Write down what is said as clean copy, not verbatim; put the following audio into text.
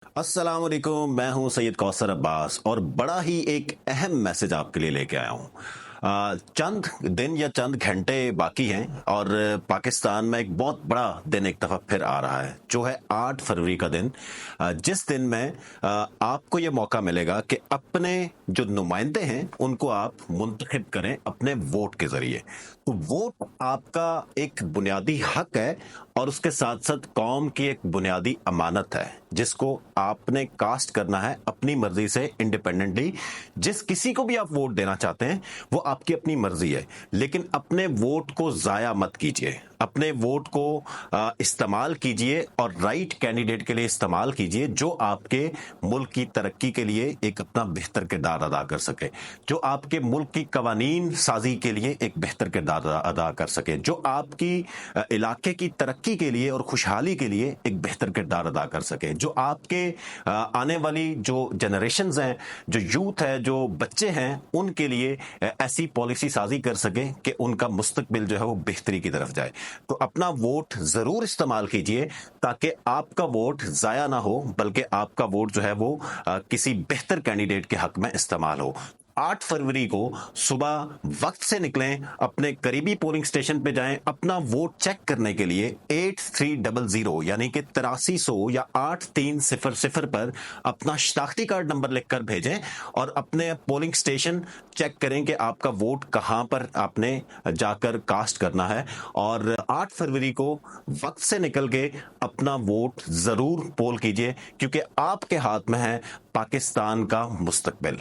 अस्सलाम वालेकुम, मैं हूं सैयद कौसर अब्बास और बड़ा ही एक अहम मैसेज आपके लिए लेके आया हूं। चंद दिन या चंद घंटे बाकी हैं और पाकिस्तान में एक बहुत बड़ा दिन एक दफ़ा फिर आ रहा है, जो है 8 फरवरी का दिन। जिस दिन में आपको ये मौका मिलेगा कि अपने जो नुमाइंदे हैं उनको आप मुंतखब करें अपने वोट के ज़रिए। तो वोट आपका एक बुनियादी हक है और उसके साथ साथ कौम की एक बुनियादी अमानत है, जिसको आपने कास्ट करना है अपनी मर्जी से इंडिपेंडेंटली। जिस किसी को भी आप वोट देना चाहते हैं वो आपकी अपनी मर्जी है, लेकिन अपने वोट को ज़ाया मत कीजिए। अपने वोट को इस्तेमाल कीजिए और राइट कैंडिडेट के लिए इस्तेमाल कीजिए, जो आपके मुल्क की तरक्की के लिए एक अपना बेहतर किरदार अदा कर सके, जो आपके मुल्क की कवानीन साजी के लिए एक बेहतर किरदार अदा कर सके, जो आपकी इलाके की तरक्की के लिए और खुशहाली के लिए एक बेहतर किरदार अदा कर सके, जो आपके आने वाली जो जनरेशन्स हैं, जो यूथ है, जो बच्चे हैं, उनके लिए ऐसी पॉलिसी साजी कर सके कि उनका मुस्तकबिल जो है वो बेहतरी की तरफ जाए। तो अपना वोट जरूर इस्तेमाल कीजिए ताकि आपका वोट जाया ना हो, बल्कि आपका वोट जो है वो किसी बेहतर कैंडिडेट के हक में इस्तेमाल हो। 8 फरवरी को सुबह वक्त से निकलें, अपने करीबी पोलिंग स्टेशन पे जाएं, अपना वोट चेक करने के लिए 8300 यानी कि 8300 या 8300 पर अपना शनाख्ती कार्ड नंबर लिखकर भेजें और अपने पोलिंग स्टेशन चेक करें कि आपका वोट कहां पर आपने जाकर कास्ट करना है। और 8 फरवरी को वक्त से निकल के अपना वोट जरूर पोल कीजिए, क्योंकि आपके हाथ में है पाकिस्तान का मुस्तकबिल।